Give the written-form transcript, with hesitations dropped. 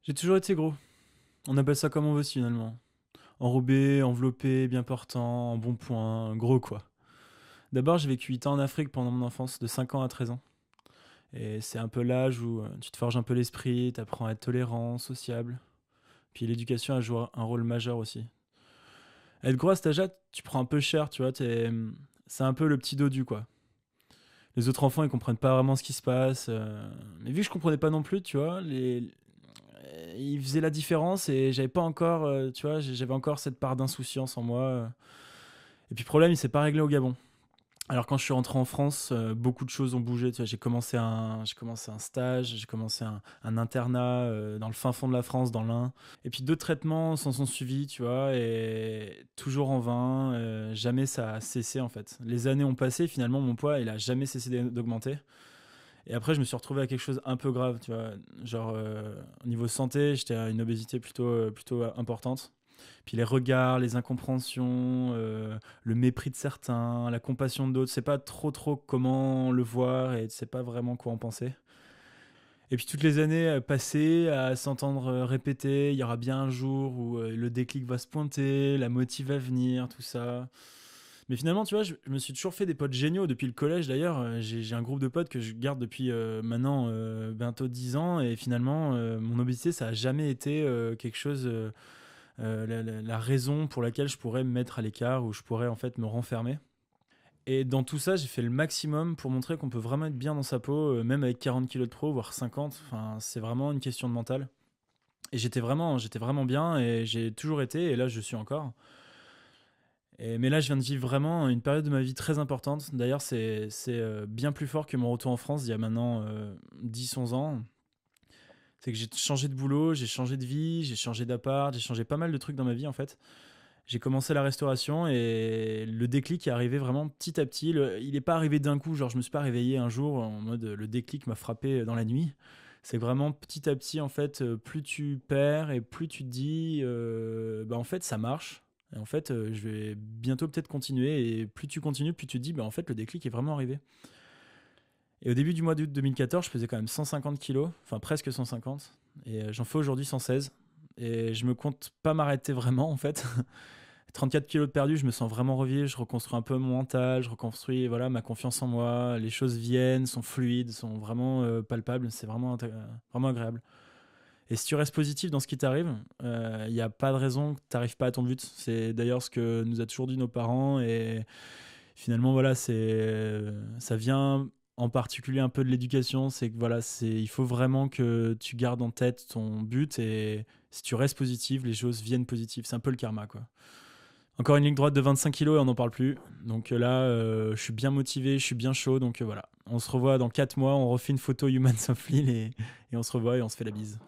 J'ai toujours été gros. On appelle ça comme on veut finalement. Enrobé, enveloppé, bien portant, en bon point, gros quoi. D'abord, j'ai vécu 8 ans en Afrique pendant mon enfance, de 5 ans à 13 ans. Et c'est un peu l'âge où tu te forges un peu l'esprit, t'apprends à être tolérant, sociable. Puis l'éducation a joué un rôle majeur aussi. Être gros à cet âge-là, tu prends un peu cher, tu vois, c'est un peu le petit dodu quoi. Les autres enfants, ils comprennent pas vraiment ce qui se passe. Mais vu que je comprenais pas non plus, tu vois, ils faisaient la différence et j'avais pas encore, tu vois, j'avais encore cette part d'insouciance en moi. Et puis, le problème, il s'est pas réglé au Gabon. Alors, quand je suis rentré en France, beaucoup de choses ont bougé. Tu vois, j'ai commencé un stage, j'ai commencé un internat dans le fin fond de la France, dans l'Ain. Et puis, d'autres traitements s'en sont suivis, tu vois, et toujours en vain. Jamais ça a cessé, en fait. Les années ont passé, finalement, mon poids, il a jamais cessé d'augmenter. Et après, je me suis retrouvé à quelque chose un peu grave, tu vois. Genre, au niveau santé, j'étais à une obésité plutôt importante. Puis les regards, les incompréhensions, le mépris de certains, la compassion d'autres, c'est pas trop comment le voir et tu sais pas vraiment quoi en penser. Et puis toutes les années passées à s'entendre répéter, il y aura bien un jour où le déclic va se pointer, la motive va venir, tout ça. Mais finalement, tu vois, je me suis toujours fait des potes géniaux depuis le collège d'ailleurs. J'ai un groupe de potes que je garde depuis maintenant bientôt 10 ans. Et finalement, mon obésité, ça a jamais été quelque chose, la raison pour laquelle je pourrais me mettre à l'écart ou je pourrais en fait me renfermer. Et dans tout ça, j'ai fait le maximum pour montrer qu'on peut vraiment être bien dans sa peau, même avec 40 kilos de pro, voire 50. Enfin, c'est vraiment une question de mental. Et j'étais vraiment bien et j'ai toujours été, et là je suis encore. Mais là, je viens de vivre vraiment une période de ma vie très importante. D'ailleurs, c'est bien plus fort que mon retour en France il y a maintenant 10-11 ans. C'est que j'ai changé de boulot, j'ai changé de vie, j'ai changé d'appart, j'ai changé pas mal de trucs dans ma vie en fait. J'ai commencé la restauration et le déclic est arrivé vraiment petit à petit. Il n'est pas arrivé d'un coup, genre je me suis pas réveillé un jour en mode le déclic m'a frappé dans la nuit. C'est vraiment petit à petit en fait, plus tu perds et plus tu te dis, bah en fait ça marche. Et en fait, je vais bientôt peut-être continuer. Et plus tu continues, plus tu te dis, bah en fait le déclic est vraiment arrivé. Et au début du mois d'août 2014, je faisais quand même 150 kilos, enfin presque 150. Et j'en fais aujourd'hui 116. Et je me compte pas m'arrêter vraiment en fait. 34 kilos de perdu, je me sens vraiment revié, je reconstruis un peu mon mental, je reconstruis voilà, ma confiance en moi, les choses viennent, sont fluides, sont vraiment palpables, c'est vraiment agréable. Et si tu restes positif dans ce qui t'arrive, il n'y a pas de raison que tu n'arrives pas à ton but. C'est d'ailleurs ce que nous a toujours dit nos parents et finalement voilà, ça vient en particulier un peu de l'éducation, c'est que voilà, il faut vraiment que tu gardes en tête ton but et si tu restes positif, les choses viennent positives, c'est un peu le karma quoi. Encore une ligne droite de 25 kilos et on n'en parle plus. Donc là, je suis bien motivé, je suis bien chaud. Donc voilà, on se revoit dans 4 mois, on refait une photo Human Soft Lille et on se revoit et on se fait la bise.